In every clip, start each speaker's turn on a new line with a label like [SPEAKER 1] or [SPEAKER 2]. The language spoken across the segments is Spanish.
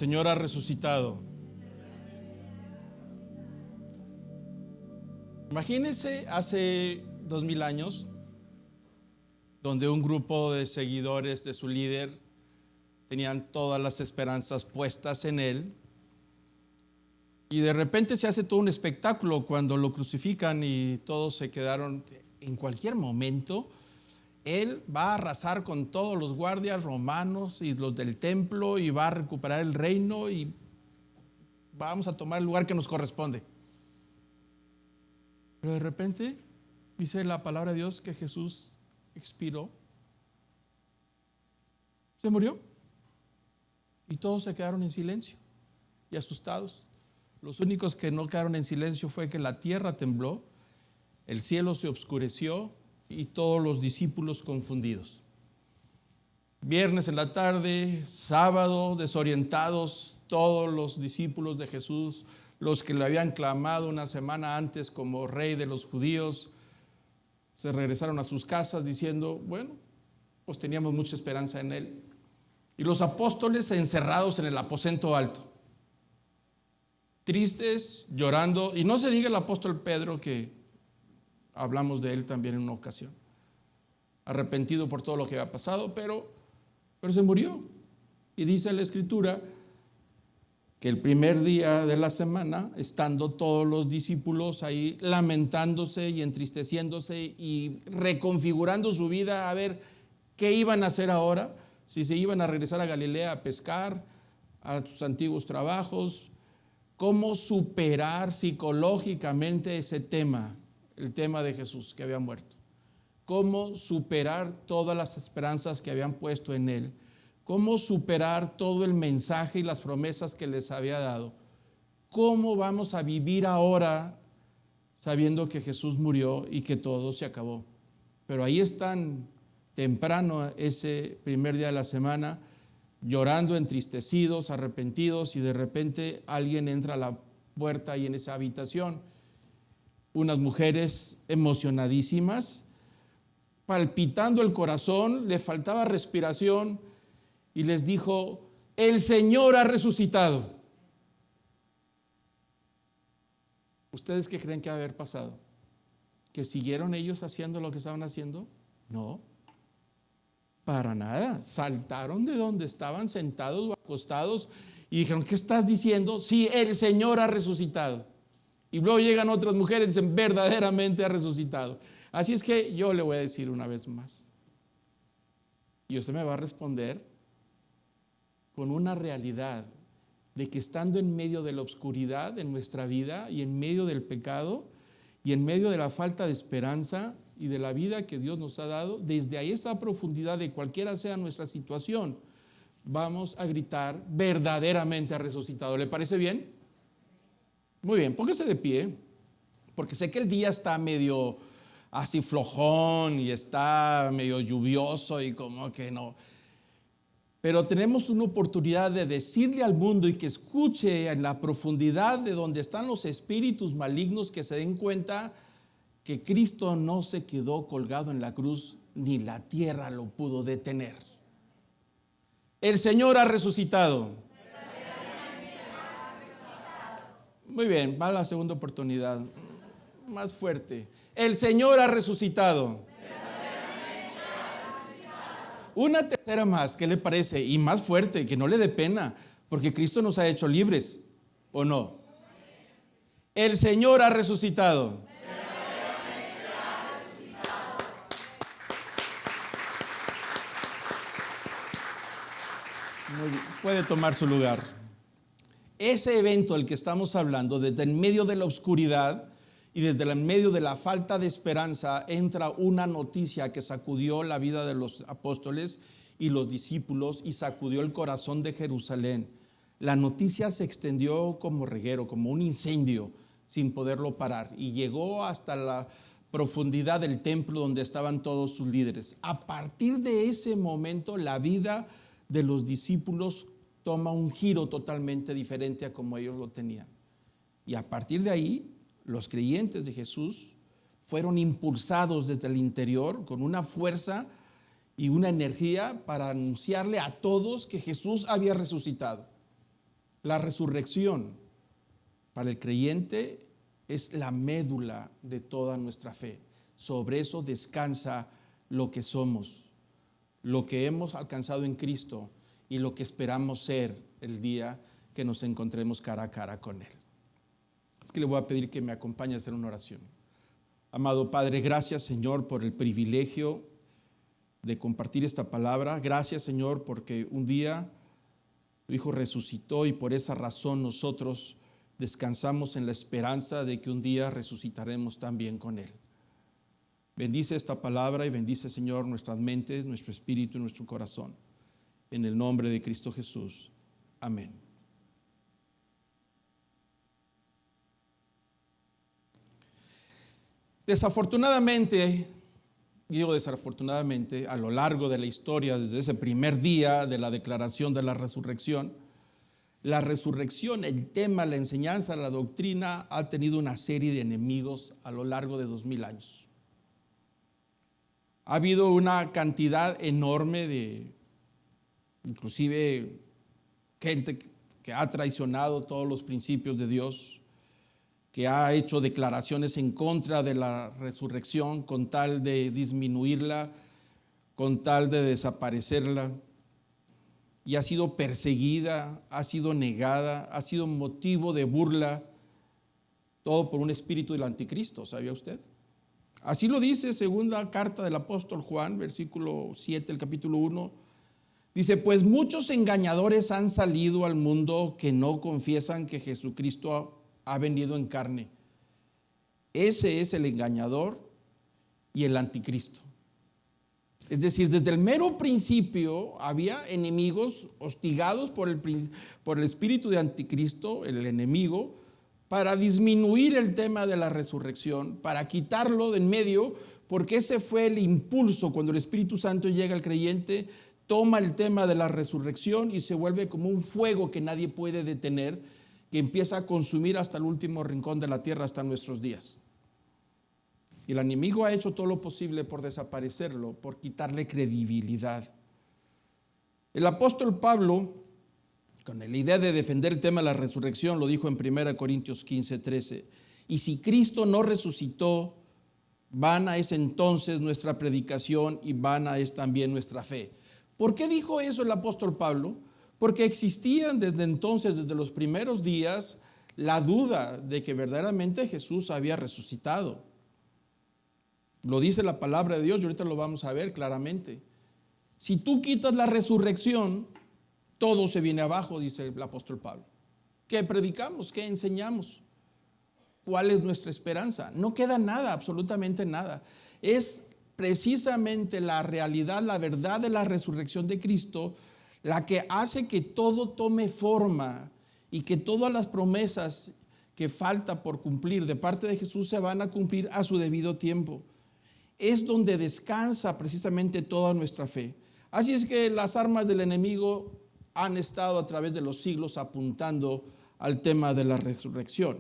[SPEAKER 1] Señor ha resucitado. Imagínense hace 2000 años, donde un grupo de seguidores de su líder tenían todas las esperanzas puestas en él, y de repente se hace todo un espectáculo cuando lo crucifican y todos se quedaron. En cualquier momento él va a arrasar con todos los guardias romanos y los del templo y va a recuperar el reino y vamos a tomar el lugar que nos corresponde. Pero de repente dice la palabra de Dios que Jesús expiró, se murió y todos se quedaron en silencio y asustados. Los únicos que no quedaron en silencio fue que la tierra tembló, el cielo se oscureció y todos los discípulos confundidos. Viernes en la tarde, sábado, desorientados, todos los discípulos de Jesús, los que le habían clamado una semana antes como rey de los judíos, se regresaron a sus casas diciendo, bueno, pues teníamos mucha esperanza en él. Y los apóstoles encerrados en el aposento alto, tristes, llorando, y no se diga el apóstol Pedro, que hablamos de él también en una ocasión, arrepentido por todo lo que había pasado, pero se murió. Y dice la Escritura que el primer día de la semana, estando todos los discípulos ahí lamentándose y entristeciéndose y reconfigurando su vida a ver qué iban a hacer ahora, si se iban a regresar a Galilea a pescar, a sus antiguos trabajos, cómo superar psicológicamente ese tema, el tema de Jesús que había muerto, cómo superar todas las esperanzas que habían puesto en él, cómo superar todo el mensaje y las promesas que les había dado, cómo vamos a vivir ahora sabiendo que Jesús murió y que todo se acabó. Pero ahí están temprano ese primer día de la semana, llorando, entristecidos, arrepentidos, y de repente alguien entra a la puerta y en esa habitación, unas mujeres emocionadísimas, palpitando el corazón, le faltaba respiración, y les dijo, el Señor ha resucitado. ¿Ustedes qué creen que va a haber pasado? ¿Que siguieron ellos haciendo lo que estaban haciendo? No, para nada. Saltaron de donde estaban sentados o acostados y dijeron, ¿qué estás diciendo? Sí, el Señor ha resucitado. Y luego llegan otras mujeres y dicen, verdaderamente ha resucitado. Así es que yo le voy a decir una vez más, y usted me va a responder con una realidad de que estando en medio de la oscuridad en nuestra vida y en medio del pecado y en medio de la falta de esperanza y de la vida que Dios nos ha dado, desde ahí esa profundidad de cualquiera sea nuestra situación, vamos a gritar, verdaderamente ha resucitado. ¿Le parece bien? Muy bien, póngase de pie, porque sé que el día está medio así flojón y está medio lluvioso y como que no. Pero tenemos una oportunidad de decirle al mundo y que escuche en la profundidad de donde están los espíritus malignos, que se den cuenta que Cristo no se quedó colgado en la cruz, ni la tierra lo pudo detener. El Señor ha resucitado. Muy bien, va la segunda oportunidad. Más fuerte. El Señor ha resucitado. Una tercera más, ¿qué le parece? Y más fuerte, que no le dé pena, porque Cristo nos ha hecho libres, ¿o no? El Señor ha resucitado. Muy bien, puede tomar su lugar. Ese evento del que estamos hablando, desde en medio de la oscuridad y desde en medio de la falta de esperanza, entra una noticia que sacudió la vida de los apóstoles y los discípulos y sacudió el corazón de Jerusalén. La noticia se extendió como reguero, como un incendio, sin poderlo parar, y llegó hasta la profundidad del templo donde estaban todos sus líderes. A partir de ese momento, la vida de los discípulos toma un giro totalmente diferente a como ellos lo tenían. Y a partir de ahí, los creyentes de Jesús fueron impulsados desde el interior con una fuerza y una energía para anunciarle a todos que Jesús había resucitado. La resurrección para el creyente es la médula de toda nuestra fe. Sobre eso descansa lo que somos, lo que hemos alcanzado en Cristo y lo que esperamos ser el día que nos encontremos cara a cara con Él. Es que le voy a pedir que me acompañe a hacer una oración. Amado Padre, gracias, Señor, por el privilegio de compartir esta palabra. Gracias, Señor, porque un día tu Hijo resucitó y por esa razón nosotros descansamos en la esperanza de que un día resucitaremos también con Él. Bendice esta palabra y bendice, Señor, nuestras mentes, nuestro espíritu y nuestro corazón. En el nombre de Cristo Jesús. Amén. Desafortunadamente, a lo largo de la historia, desde ese primer día de la declaración de la resurrección, el tema, la enseñanza, la doctrina ha tenido una serie de enemigos a lo largo de 2000 años. Ha habido una cantidad enorme de, inclusive, gente que ha traicionado todos los principios de Dios, que ha hecho declaraciones en contra de la resurrección con tal de disminuirla, con tal de desaparecerla, y ha sido perseguida, ha sido negada, ha sido motivo de burla, todo por un espíritu del anticristo, ¿sabía usted? Así lo dice segunda carta del apóstol Juan, versículo 7, el capítulo 1. Dice, pues muchos engañadores han salido al mundo que no confiesan que Jesucristo ha venido en carne. Ese es el engañador y el anticristo. Es decir, desde el mero principio había enemigos hostigados por el espíritu de anticristo, el enemigo, para disminuir el tema de la resurrección, para quitarlo de en medio, porque ese fue el impulso. Cuando el Espíritu Santo llega al creyente, toma el tema de la resurrección y se vuelve como un fuego que nadie puede detener, que empieza a consumir hasta el último rincón de la tierra, hasta nuestros días. Y el enemigo ha hecho todo lo posible por desaparecerlo, por quitarle credibilidad. El apóstol Pablo, con la idea de defender el tema de la resurrección, lo dijo en 1 Corintios 15:13. Y si Cristo no resucitó, vana es entonces nuestra predicación y vana es también nuestra fe. ¿Por qué dijo eso el apóstol Pablo? Porque existían desde entonces, desde los primeros días, la duda de que verdaderamente Jesús había resucitado. Lo dice la palabra de Dios y ahorita lo vamos a ver claramente. Si tú quitas la resurrección, todo se viene abajo, dice el apóstol Pablo. ¿Qué predicamos? ¿Qué enseñamos? ¿Cuál es nuestra esperanza? No queda nada, absolutamente nada. Es precisamente la realidad, la verdad de la resurrección de Cristo la que hace que todo tome forma y que todas las promesas que falta por cumplir de parte de Jesús se van a cumplir a su debido tiempo. Es donde descansa precisamente toda nuestra fe. Así es que las armas del enemigo han estado a través de los siglos apuntando al tema de la resurrección.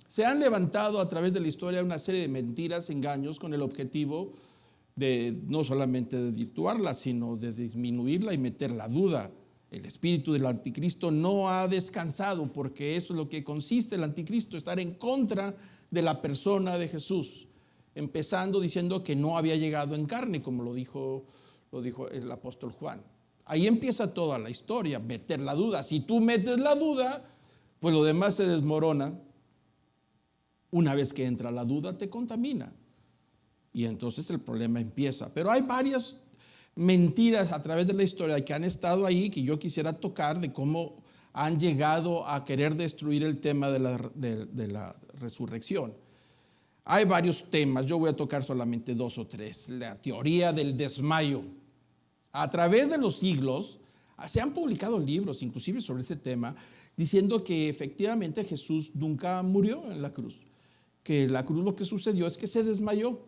[SPEAKER 1] Se han levantado a través de la historia una serie de mentiras, engaños, con el objetivo de no solamente desvirtuarla, sino de disminuirla y meter la duda. El espíritu del anticristo no ha descansado, porque eso es lo que consiste el anticristo, estar en contra de la persona de Jesús, empezando diciendo que no había llegado en carne, como lo dijo el apóstol Juan. Ahí empieza toda la historia, meter la duda. Si tú metes la duda, pues lo demás se desmorona. Una vez que entra la duda, te contamina. Y entonces el problema empieza. Pero hay varias mentiras a través de la historia que han estado ahí, que yo quisiera tocar, de cómo han llegado a querer destruir el tema de la resurrección. Hay varios temas, yo voy a tocar solamente 2 o 3. La teoría del desmayo. A través de los siglos se han publicado libros, inclusive sobre este tema, diciendo que efectivamente Jesús nunca murió en la cruz. Que en la cruz lo que sucedió es que se desmayó.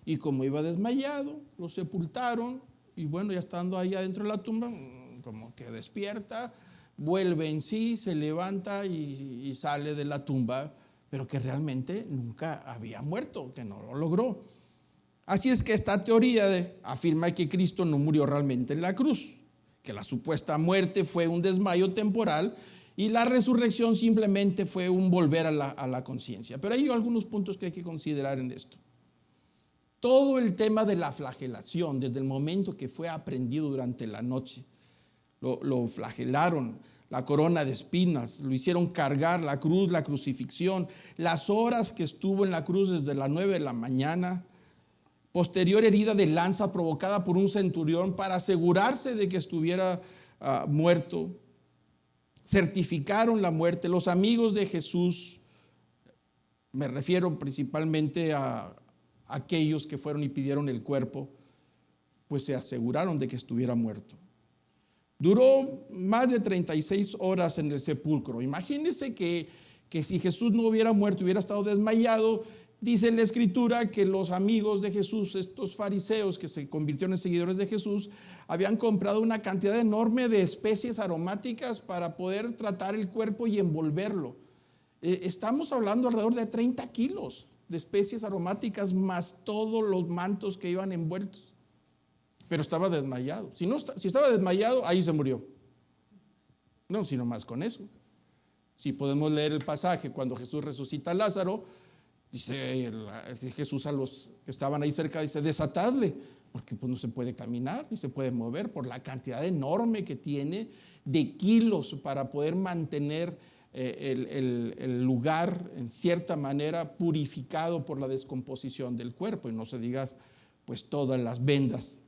[SPEAKER 1] Y como iba desmayado, lo sepultaron. Y bueno, ya estando ahí adentro de la tumba, como que despierta, vuelve en sí, se levanta y sale de la tumba, pero que realmente nunca había muerto, que no lo logró. Así es que esta teoría afirma que Cristo no murió realmente en la cruz, que la supuesta muerte fue un desmayo temporal y la resurrección simplemente fue un volver a la conciencia. Pero hay algunos puntos que hay que considerar en esto. Todo el tema de la flagelación, desde el momento que fue aprendido durante la noche, lo flagelaron, la corona de espinas, lo hicieron cargar, la cruz, la crucifixión, las horas que estuvo en la cruz desde las 9 de la mañana, posterior herida de lanza provocada por un centurión para asegurarse de que estuviera muerto, certificaron la muerte. Los amigos de Jesús, me refiero principalmente a aquellos que fueron y pidieron el cuerpo, pues se aseguraron de que estuviera muerto. Duró más de 36 horas en el sepulcro. Imagínense que si Jesús no hubiera muerto, hubiera estado desmayado. Dice la Escritura que los amigos de Jesús, estos fariseos que se convirtieron en seguidores de Jesús, habían comprado una cantidad enorme de especies aromáticas para poder tratar el cuerpo y envolverlo. Estamos hablando alrededor de 30 kilos de especies aromáticas más todos los mantos que iban envueltos. Pero estaba desmayado. Si estaba desmayado, ahí se murió. No, sino más con eso. Si podemos leer el pasaje cuando Jesús resucita a Lázaro, dice Jesús a los que estaban ahí cerca, dice: desatadle, porque pues no se puede caminar ni se puede mover por la cantidad enorme que tiene de kilos para poder mantener el lugar en cierta manera purificado por la descomposición del cuerpo, y no se diga pues todas las vendas.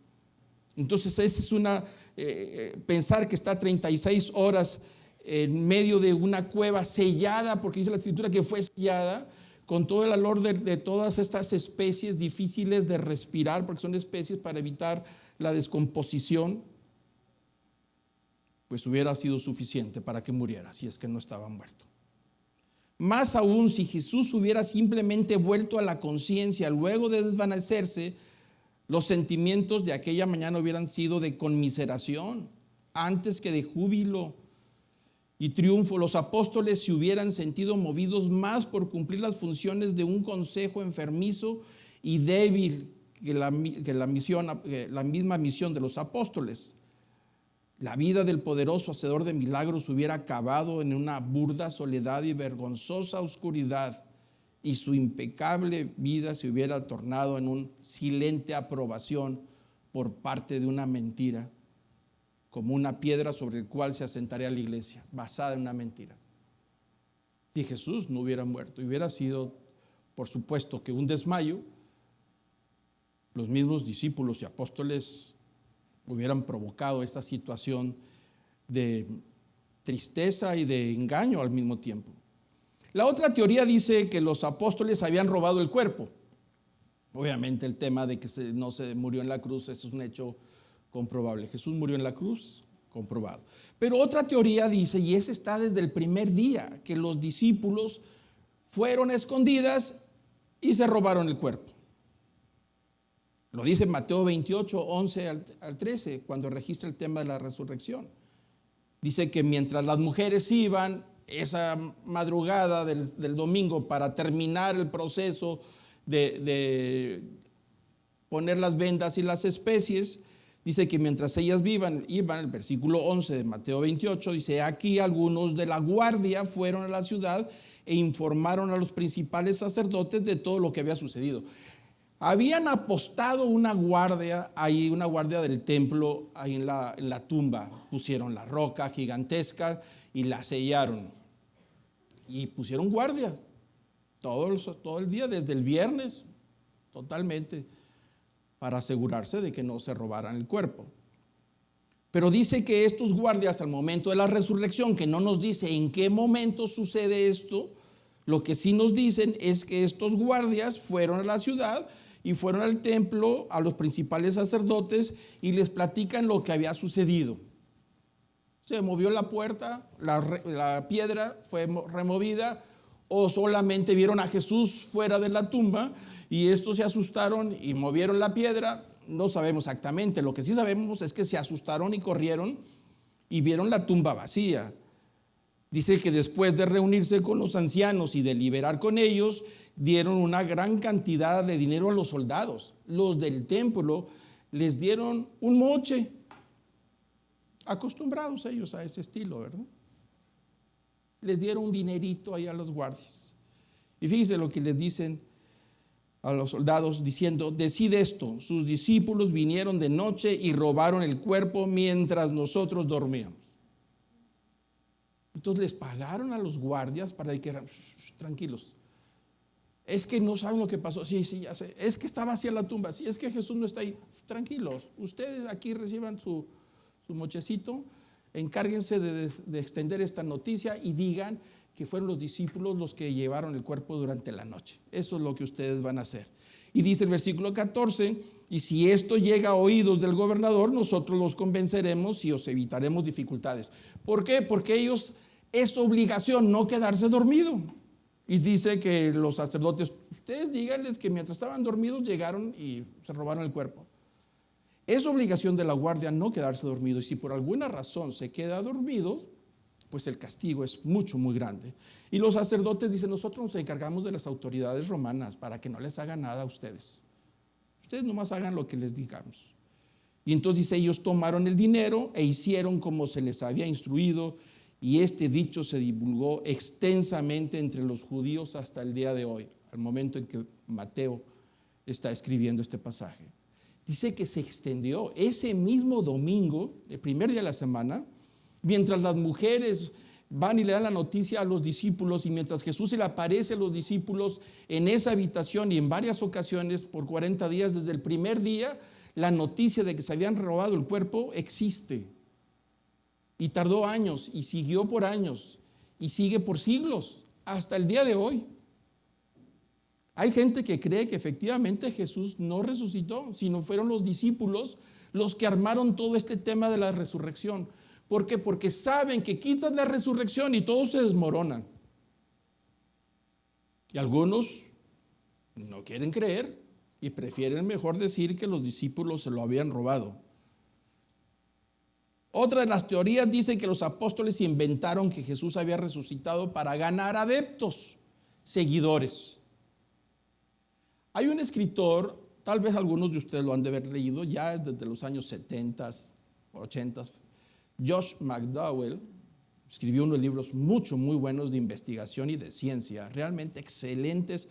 [SPEAKER 1] Entonces esa es pensar que está 36 horas en medio de una cueva sellada, porque dice la Escritura que fue sellada con todo el olor de todas estas especies difíciles de respirar, porque son especies para evitar la descomposición, pues hubiera sido suficiente para que muriera, si es que no estaba muerto. Más aún, si Jesús hubiera simplemente vuelto a la conciencia luego de desvanecerse, los sentimientos de aquella mañana hubieran sido de conmiseración antes que de júbilo y triunfo. Los apóstoles se hubieran sentido movidos más por cumplir las funciones de un consejo enfermizo y débil que la misma misión de los apóstoles. La vida del poderoso hacedor de milagros hubiera acabado en una burda soledad y vergonzosa oscuridad, y su impecable vida se hubiera tornado en un silente aprobación por parte de una mentira, como una piedra sobre el cual se asentaría la iglesia, basada en una mentira. Si Jesús no hubiera muerto, hubiera sido, por supuesto, que un desmayo, los mismos discípulos y apóstoles hubieran provocado esta situación de tristeza y de engaño al mismo tiempo. La otra teoría dice que los apóstoles habían robado el cuerpo. Obviamente el tema de que no se murió en la cruz, eso es un hecho comprobable. Jesús murió en la cruz, comprobado. Pero otra teoría dice, y esa está desde el primer día, que los discípulos fueron a escondidas y se robaron el cuerpo. Lo dice Mateo 28, 11 al 13, cuando registra el tema de la resurrección. Dice que mientras las mujeres iban esa madrugada del domingo para terminar el proceso de poner las vendas y las especies, dice que mientras ellas iban, el versículo 11 de Mateo 28, dice: aquí algunos de la guardia fueron a la ciudad e informaron a los principales sacerdotes de todo lo que había sucedido. Habían apostado una guardia ahí, una guardia del templo ahí en la tumba. Pusieron la roca gigantesca y la sellaron. Y pusieron guardias todo el día, desde el viernes, totalmente, para asegurarse de que no se robaran el cuerpo. Pero dice que estos guardias, al momento de la resurrección, que no nos dice en qué momento sucede esto, lo que sí nos dicen es que estos guardias fueron a la ciudad y fueron al templo, a los principales sacerdotes, y les platican lo que había sucedido. Se movió la puerta, la piedra fue removida, o solamente vieron a Jesús fuera de la tumba y estos se asustaron y movieron la piedra. No sabemos exactamente. Lo que sí sabemos es que se asustaron y corrieron y vieron la tumba vacía. Dice que después de reunirse con los ancianos y deliberar con ellos, dieron una gran cantidad de dinero a los soldados. Los del templo les dieron un moche. acostumbrados ellos a ese estilo, ¿verdad? Les dieron un dinerito ahí a los guardias. Y fíjense lo que les dicen a los soldados diciendo: decid esto, sus discípulos vinieron de noche y robaron el cuerpo mientras nosotros dormíamos. Entonces les pagaron a los guardias para que eran tranquilos. Es que no saben lo que pasó. Sí, ya sé. Es que está vacía la tumba. Sí, es que Jesús no está ahí. Tranquilos, ustedes aquí reciban su mochecito, encárguense de extender esta noticia y digan que fueron los discípulos los que llevaron el cuerpo durante la noche. Eso es lo que ustedes van a hacer. Y dice el versículo 14: y si esto llega a oídos del gobernador, nosotros los convenceremos y os evitaremos dificultades. ¿Por qué? Porque ellos es obligación no quedarse dormido. Y dice que los sacerdotes, ustedes díganles que mientras estaban dormidos llegaron y se robaron el cuerpo. Es obligación de la guardia no quedarse dormido, y si por alguna razón se queda dormido, pues el castigo es muy grande. Y los sacerdotes dicen: nosotros nos encargamos de las autoridades romanas para que no les hagan nada a ustedes. Ustedes nomás hagan lo que les digamos. Y entonces dice: ellos tomaron el dinero e hicieron como se les había instruido, y este dicho se divulgó extensamente entre los judíos hasta el día de hoy, al momento en que Mateo está escribiendo este pasaje. Dice que se extendió ese mismo domingo, el primer día de la semana, mientras las mujeres van y le dan la noticia a los discípulos, y mientras Jesús se le aparece a los discípulos en esa habitación y en varias ocasiones por 40 días, desde el primer día, la noticia de que se habían robado el cuerpo existe. Y tardó años, y siguió por años, y sigue por siglos, hasta el día de hoy. Hay gente que cree que efectivamente Jesús no resucitó, sino fueron los discípulos los que armaron todo este tema de la resurrección. ¿Por qué? Porque saben que quitas la resurrección y todo se desmorona. Y algunos no quieren creer y prefieren mejor decir que los discípulos se lo habían robado. Otra de las teorías dice que los apóstoles inventaron que Jesús había resucitado para ganar adeptos, seguidores. Hay un escritor, tal vez algunos de ustedes lo han de haber leído, ya es desde los años 70, 80, Josh McDowell, escribió unos libros muy buenos de investigación y de ciencia, realmente excelentes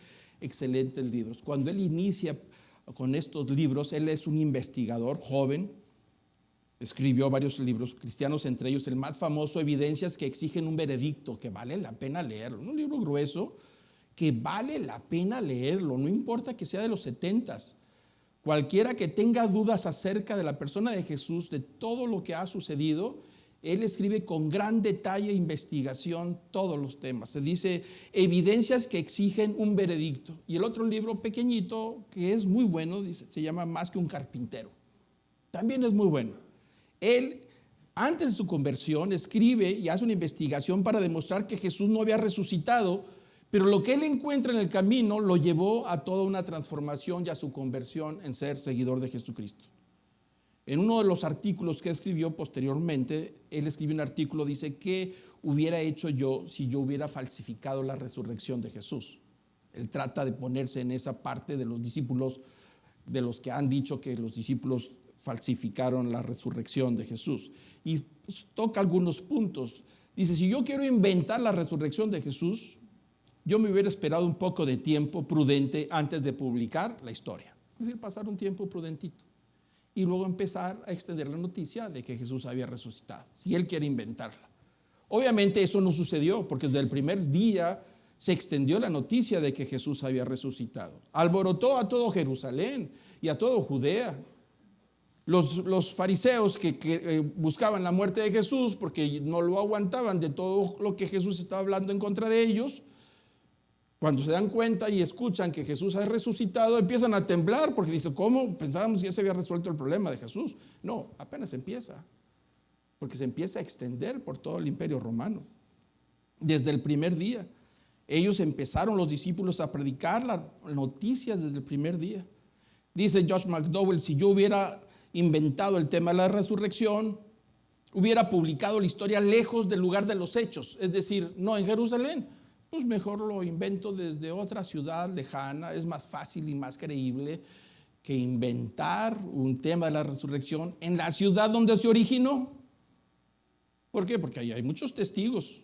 [SPEAKER 1] libros. Cuando él inicia con estos libros, él es un investigador joven, escribió varios libros cristianos, entre ellos el más famoso, Evidencias que exigen un veredicto, que vale la pena leerlo. Es un libro grueso que vale la pena leerlo, no importa que sea de los 70s. Cualquiera que tenga dudas acerca de la persona de Jesús, de todo lo que ha sucedido, él escribe con gran detalle e investigación todos los temas. Se dice Evidencias que exigen un veredicto. Y el otro libro pequeñito, que es muy bueno, se llama Más que un carpintero. También es muy bueno. Él, antes de su conversión, escribe y hace una investigación para demostrar que Jesús no había resucitado, pero lo que él encuentra en el camino lo llevó a toda una transformación y a su conversión en ser seguidor de Jesucristo. En uno de los artículos que escribió posteriormente, él escribió un artículo, dice: ¿qué hubiera hecho yo si yo hubiera falsificado la resurrección de Jesús? Él trata de ponerse en esa parte de los discípulos, de los que han dicho que los discípulos falsificaron la resurrección de Jesús. Y pues toca algunos puntos. Dice: si yo quiero inventar la resurrección de Jesús, yo me hubiera esperado un poco de tiempo prudente antes de publicar la historia. Es decir, pasar un tiempo prudentito y luego empezar a extender la noticia de que Jesús había resucitado, si él quiere inventarla. Obviamente eso no sucedió, porque desde el primer día se extendió la noticia de que Jesús había resucitado. Alborotó a todo Jerusalén y a todo Judea. Los fariseos que buscaban la muerte de Jesús porque no lo aguantaban de todo lo que Jesús estaba hablando en contra de ellos, cuando se dan cuenta y escuchan que Jesús ha resucitado, empiezan a temblar porque dicen: ¿cómo? Pensábamos que ya se había resuelto el problema de Jesús. No, apenas empieza, porque se empieza a extender por todo el imperio romano. Desde el primer día, ellos empezaron, los discípulos, a predicar la noticia desde el primer día. Dice Josh McDowell: si yo hubiera inventado el tema de la resurrección, hubiera publicado la historia lejos del lugar de los hechos, es decir, no en Jerusalén. Pues mejor lo invento desde otra ciudad lejana. Es más fácil y más creíble que inventar un tema de la resurrección en la ciudad donde se originó. ¿Por qué? Porque ahí hay muchos testigos.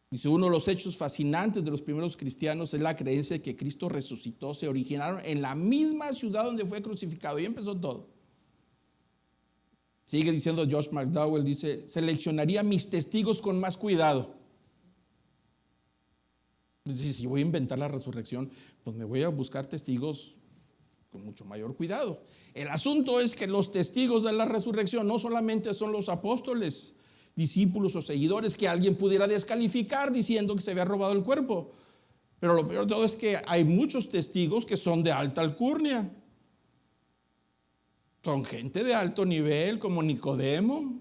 [SPEAKER 1] Dice, uno de los hechos fascinantes de los primeros cristianos es la creencia de que Cristo resucitó. Se originaron en la misma ciudad donde fue crucificado. Y empezó todo. Sigue diciendo Josh McDowell, dice, seleccionaría mis testigos con más cuidado. Dice, si voy a inventar la resurrección, pues me voy a buscar testigos con mucho mayor cuidado. El asunto es que los testigos de la resurrección no solamente son los apóstoles, discípulos o seguidores que alguien pudiera descalificar diciendo que se había robado el cuerpo. Pero lo peor de todo es que hay muchos testigos que son de alta alcurnia. Son gente de alto nivel como Nicodemo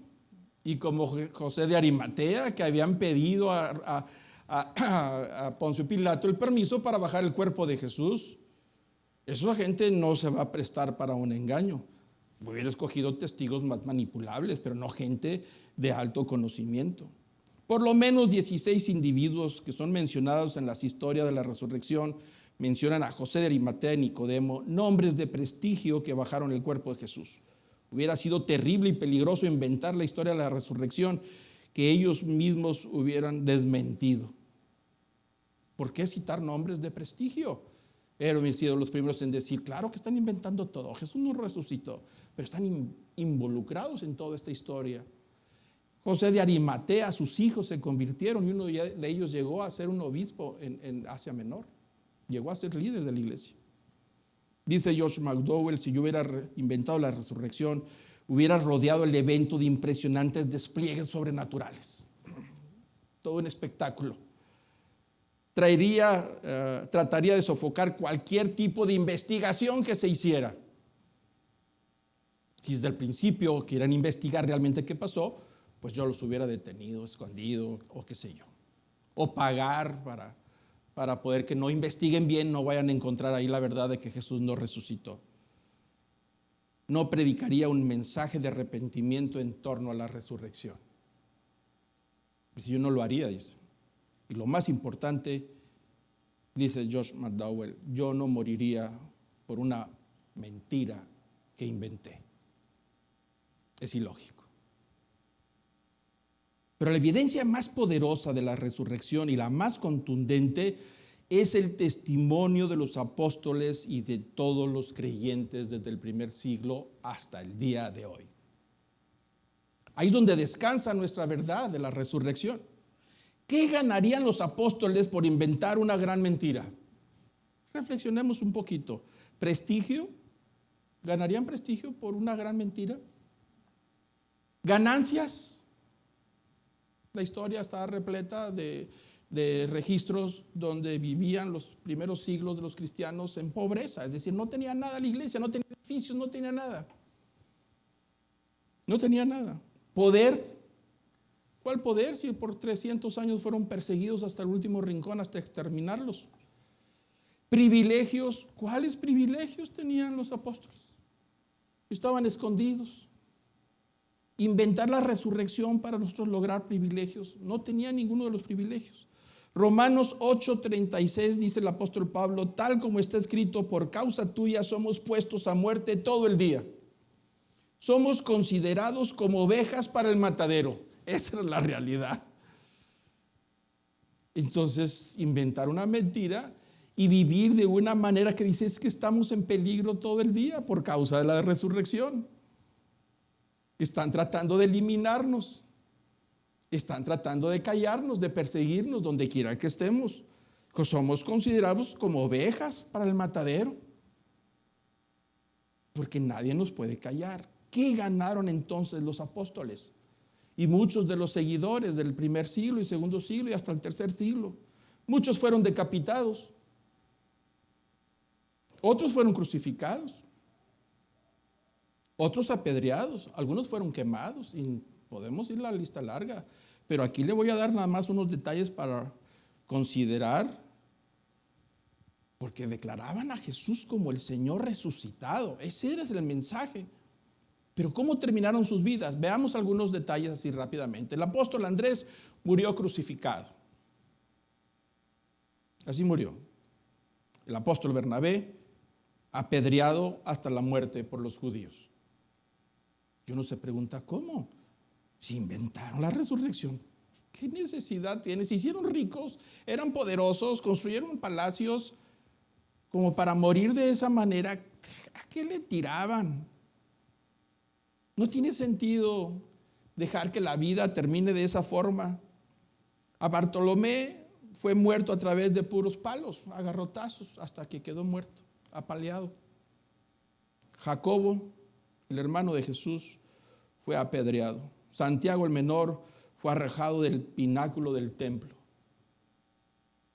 [SPEAKER 1] y como José de Arimatea, que habían pedido a Poncio Pilato el permiso para bajar el cuerpo de Jesús. Esa gente no se va a prestar para un engaño. Hubiera escogido testigos más manipulables, pero no gente de alto conocimiento. Por lo menos 16 individuos que son mencionados en las historias de la resurrección mencionan a José de Arimatea y Nicodemo, nombres de prestigio que bajaron el cuerpo de Jesús. Hubiera sido terrible y peligroso inventar la historia de la resurrección que ellos mismos hubieran desmentido. ¿Por qué citar nombres de prestigio? Pero han sido los primeros en decir, claro que están inventando todo, Jesús no resucitó, pero están involucrados en toda esta historia. José de Arimatea, sus hijos se convirtieron y uno de ellos llegó a ser un obispo en Asia Menor, llegó a ser líder de la iglesia. Dice Josh McDowell, si yo hubiera inventado la resurrección, hubiera rodeado el evento de impresionantes despliegues sobrenaturales, todo un espectáculo. Trataría de sofocar cualquier tipo de investigación que se hiciera. Si desde el principio quieran investigar realmente qué pasó, pues yo los hubiera detenido, escondido o qué sé yo. O pagar para poder que no investiguen bien, no vayan a encontrar ahí la verdad de que Jesús no resucitó. No predicaría un mensaje de arrepentimiento en torno a la resurrección. Pues yo no lo haría, dice. Y lo más importante, dice Josh McDowell, yo no moriría por una mentira que inventé. Es ilógico. Pero la evidencia más poderosa de la resurrección y la más contundente es el testimonio de los apóstoles y de todos los creyentes desde el primer siglo hasta el día de hoy. Ahí es donde descansa nuestra verdad de la resurrección. ¿Qué ganarían los apóstoles por inventar una gran mentira? Reflexionemos un poquito. ¿Prestigio? ¿Ganarían prestigio por una gran mentira? ¿Ganancias? La historia está repleta de registros donde vivían los primeros siglos de los cristianos en pobreza. Es decir, no tenía nada la iglesia, no tenía edificios, no tenía nada. No tenía nada. ¿Poder? ¿Cuál poder si por 300 años fueron perseguidos hasta el último rincón, hasta exterminarlos? ¿Privilegios? ¿Cuáles privilegios tenían los apóstoles? Estaban escondidos. Inventar la resurrección para nosotros lograr privilegios. No tenía ninguno de los privilegios. Romanos 8:36 dice el apóstol Pablo, tal como está escrito, por causa tuya somos puestos a muerte todo el día. Somos considerados como ovejas para el matadero. Esa es la realidad. Entonces, inventar una mentira y vivir de una manera que dice es que estamos en peligro todo el día por causa de la resurrección. Están tratando de eliminarnos. Están tratando de callarnos, de perseguirnos donde quiera que estemos. Pues somos considerados como ovejas para el matadero. Porque nadie nos puede callar. ¿Qué ganaron entonces los apóstoles? Y muchos de los seguidores del primer siglo y segundo siglo y hasta el tercer siglo. Muchos fueron decapitados. Otros fueron crucificados. Otros apedreados. Algunos fueron quemados. Y podemos ir a la lista larga. Pero aquí le voy a dar nada más unos detalles para considerar. Porque declaraban a Jesús como el Señor resucitado. Ese era el mensaje. Pero ¿cómo terminaron sus vidas? Veamos algunos detalles así rápidamente. El apóstol Andrés murió crucificado. Así murió. El apóstol Bernabé apedreado hasta la muerte por los judíos. Y uno se pregunta, ¿cómo? Se inventaron la resurrección. ¿Qué necesidad tiene? Se hicieron ricos, eran poderosos, construyeron palacios como para morir de esa manera. ¿A qué le tiraban? No tiene sentido dejar que la vida termine de esa forma. A Bartolomé fue muerto a través de puros palos, a garrotazos, hasta que quedó muerto, apaleado. Jacobo, el hermano de Jesús, fue apedreado. Santiago el menor fue arrojado del pináculo del templo,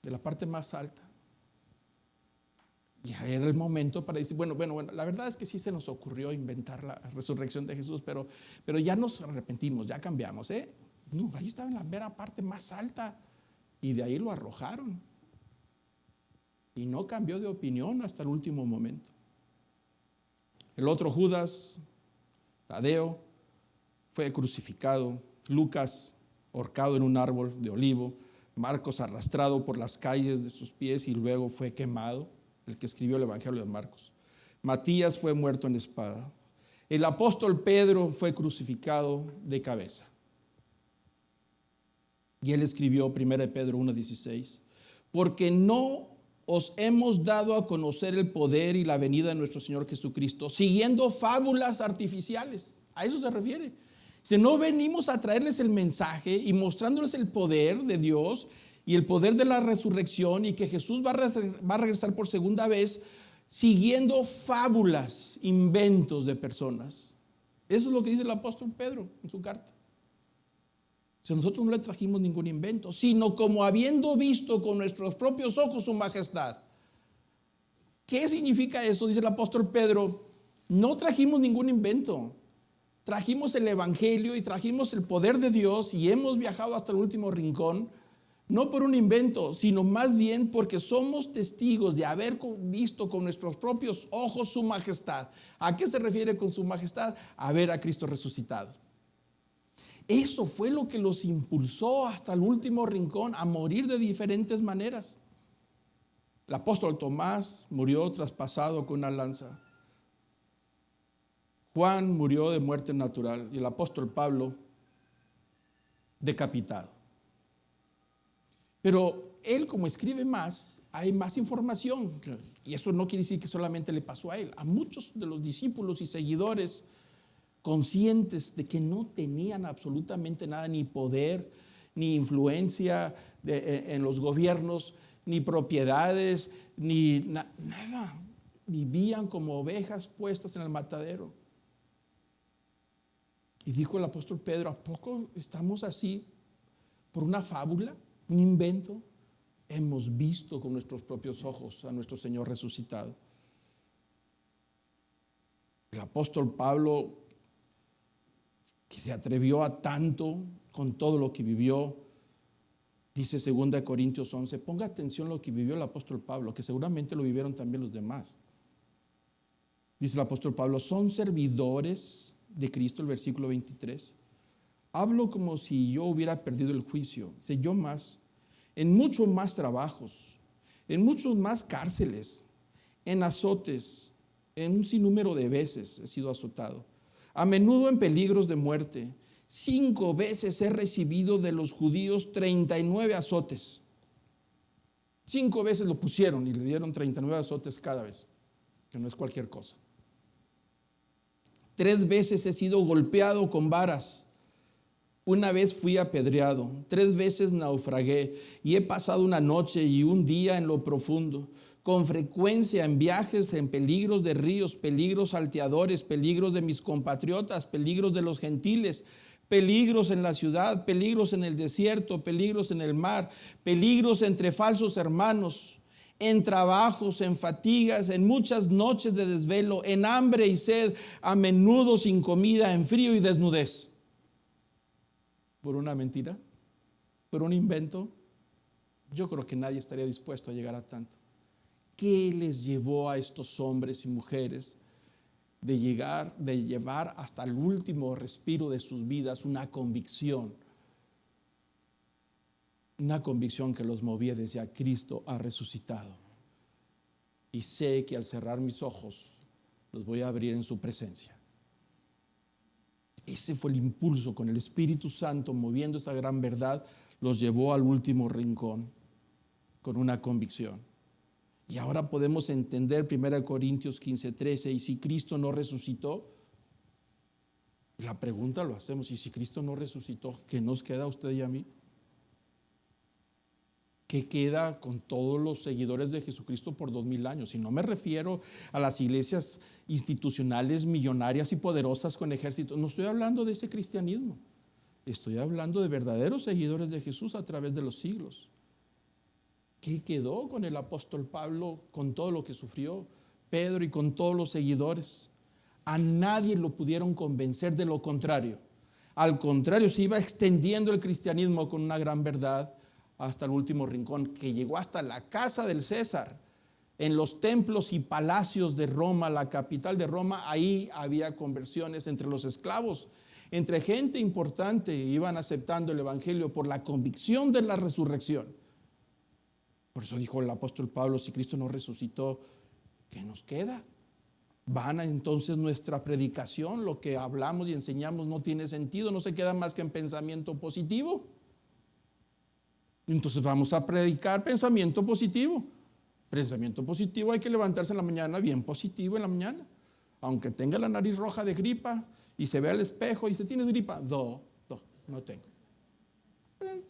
[SPEAKER 1] de la parte más alta. Y era el momento para decir, bueno, la verdad es que sí se nos ocurrió inventar la resurrección de Jesús, pero ya nos arrepentimos, ya cambiamos. No, ahí estaba en la mera parte más alta y de ahí lo arrojaron. Y no cambió de opinión hasta el último momento. El otro Judas, Tadeo, fue crucificado. Lucas, ahorcado en un árbol de olivo. Marcos, arrastrado por las calles de sus pies y luego fue quemado. El que escribió el Evangelio de Marcos. Matías fue muerto en espada. El apóstol Pedro fue crucificado de cabeza. Y él escribió 1 Pedro 1:16, porque no os hemos dado a conocer el poder y la venida de nuestro Señor Jesucristo, siguiendo fábulas artificiales. A eso se refiere. Si no venimos a traerles el mensaje y mostrándoles el poder de Dios y el poder de la resurrección y que Jesús va a regresar por segunda vez, siguiendo fábulas, inventos de personas. Eso es lo que dice el apóstol Pedro en su carta. Si nosotros no le trajimos ningún invento, sino como habiendo visto con nuestros propios ojos su majestad. ¿Qué significa eso? Dice el apóstol Pedro, no trajimos ningún invento. Trajimos el evangelio y trajimos el poder de Dios y hemos viajado hasta el último rincón. No por un invento, sino más bien porque somos testigos de haber visto con nuestros propios ojos su majestad. ¿A qué se refiere con su majestad? A ver a Cristo resucitado. Eso fue lo que los impulsó hasta el último rincón a morir de diferentes maneras. El apóstol Tomás murió traspasado con una lanza. Juan murió de muerte natural y el apóstol Pablo decapitado. Pero él, como escribe más, hay más información. Y eso no quiere decir que solamente le pasó a él. A muchos de los discípulos y seguidores, conscientes de que no tenían absolutamente nada, ni poder, ni influencia en los gobiernos, ni propiedades, ni nada. Vivían como ovejas puestas en el matadero. Y dijo el apóstol Pedro, ¿a poco estamos así por una fábula? Un invento. Hemos visto con nuestros propios ojos a nuestro Señor resucitado. El apóstol Pablo, que se atrevió a tanto con todo lo que vivió, dice 2 Corintios 11, ponga atención a lo que vivió el apóstol Pablo, que seguramente lo vivieron también los demás. Dice el apóstol Pablo, son servidores de Cristo, el versículo 23. Hablo como si yo hubiera perdido el juicio, sé yo más, en muchos más trabajos, en muchos más cárceles, en azotes, en un sinnúmero de veces he sido azotado, a menudo en peligros de muerte. 5 veces he recibido de los judíos 39 azotes. 5 veces lo pusieron y le dieron 39 azotes cada vez, que no es cualquier cosa. 3 veces he sido golpeado con varas. 1 vez fui apedreado, 3 veces naufragué y he pasado una noche y un día en lo profundo, con frecuencia en viajes, en peligros de ríos, peligros salteadores, peligros de mis compatriotas, peligros de los gentiles, peligros en la ciudad, peligros en el desierto, peligros en el mar, peligros entre falsos hermanos, en trabajos, en fatigas, en muchas noches de desvelo, en hambre y sed, a menudo sin comida, en frío y desnudez. ¿Por una mentira? ¿Por un invento? Yo creo que nadie estaría dispuesto a llegar a tanto. ¿Qué les llevó a estos hombres y mujeres de llevar hasta el último respiro de sus vidas una convicción? Una convicción que los movía decía, Cristo ha resucitado. Y sé que al cerrar mis ojos los voy a abrir en su presencia. Ese fue el impulso, con el Espíritu Santo moviendo esa gran verdad, los llevó al último rincón con una convicción. Y ahora podemos entender 1 Corintios 15:13, y si Cristo no resucitó, la pregunta lo hacemos, y si Cristo no resucitó, ¿qué nos queda a usted y a mí? ¿Qué queda con todos los seguidores de Jesucristo por 2000 años? Y no me refiero a las iglesias institucionales millonarias y poderosas con ejércitos, no estoy hablando de ese cristianismo, estoy hablando de verdaderos seguidores de Jesús a través de los siglos. ¿Qué quedó con el apóstol Pablo, con todo lo que sufrió Pedro y con todos los seguidores? A nadie lo pudieron convencer de lo contrario. Al contrario, se iba extendiendo el cristianismo con una gran verdad hasta el último rincón, que llegó hasta la casa del César. En los templos y palacios de Roma, la capital de Roma, ahí había conversiones entre los esclavos, entre gente importante. Iban aceptando el evangelio por la convicción de la resurrección. Por eso dijo el apóstol Pablo, si Cristo no resucitó, ¿qué nos queda? Vana entonces nuestra predicación, lo que hablamos y enseñamos no tiene sentido, no se queda más que en pensamiento positivo. Entonces vamos a predicar pensamiento positivo. Pensamiento positivo, hay que levantarse en la mañana bien positivo en la mañana. Aunque tenga la nariz roja de gripa y se ve al espejo y dice, ¿tienes gripa? No tengo.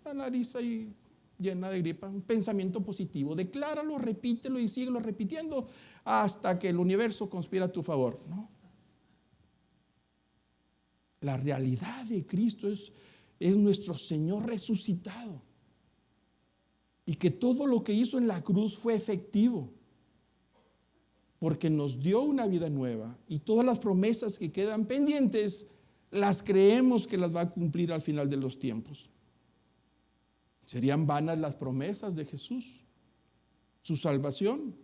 [SPEAKER 1] La nariz ahí llena de gripa, un pensamiento positivo, decláralo, repítelo y síguelo repitiendo hasta que el universo conspira a tu favor, ¿no? La realidad de Cristo es nuestro Señor resucitado, y que todo lo que hizo en la cruz fue efectivo, porque nos dio una vida nueva, y todas las promesas que quedan pendientes las creemos que las va a cumplir al final de los tiempos. Serían vanas las promesas de Jesús, su salvación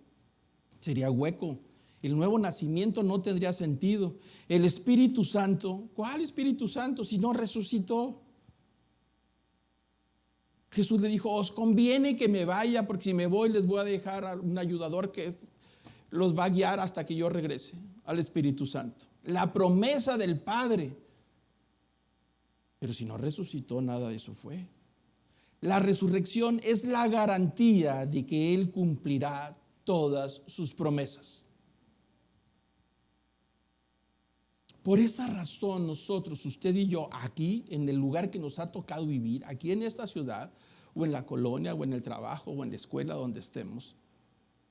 [SPEAKER 1] sería hueco, el nuevo nacimiento no tendría sentido. El Espíritu Santo, ¿cuál Espíritu Santo si no resucitó? Jesús le dijo, os conviene que me vaya, porque si me voy les voy a dejar a un ayudador que los va a guiar hasta que yo regrese, al Espíritu Santo. La promesa del Padre. Pero si no resucitó, nada de eso fue. La resurrección es la garantía de que Él cumplirá todas sus promesas. Por esa razón nosotros, usted y yo, aquí en el lugar que nos ha tocado vivir, aquí en esta ciudad, o en la colonia, o en el trabajo, o en la escuela donde estemos,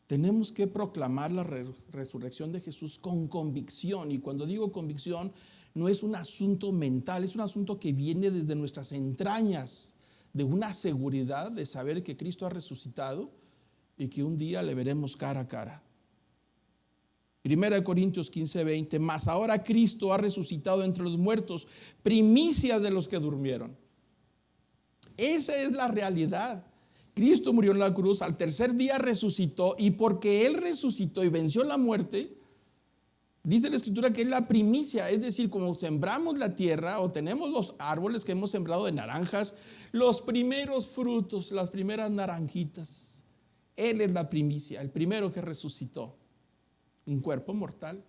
[SPEAKER 1] tenemos que proclamar la resurrección de Jesús con convicción. Y cuando digo convicción, no es un asunto mental, es un asunto que viene desde nuestras entrañas, de una seguridad de saber que Cristo ha resucitado y que un día le veremos cara a cara. 1 Corintios 15:20, mas ahora Cristo ha resucitado entre los muertos, primicia de los que durmieron. Esa es la realidad. Cristo murió en la cruz, al tercer día resucitó, y porque Él resucitó y venció la muerte, dice la Escritura que es la primicia, es decir, como sembramos la tierra o tenemos los árboles que hemos sembrado de naranjas, los primeros frutos, las primeras naranjitas, Él es la primicia, el primero que resucitó, un cuerpo mortal,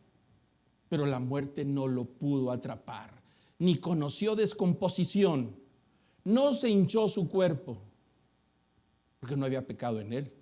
[SPEAKER 1] pero la muerte no lo pudo atrapar, ni conoció descomposición, no se hinchó su cuerpo, porque no había pecado en Él.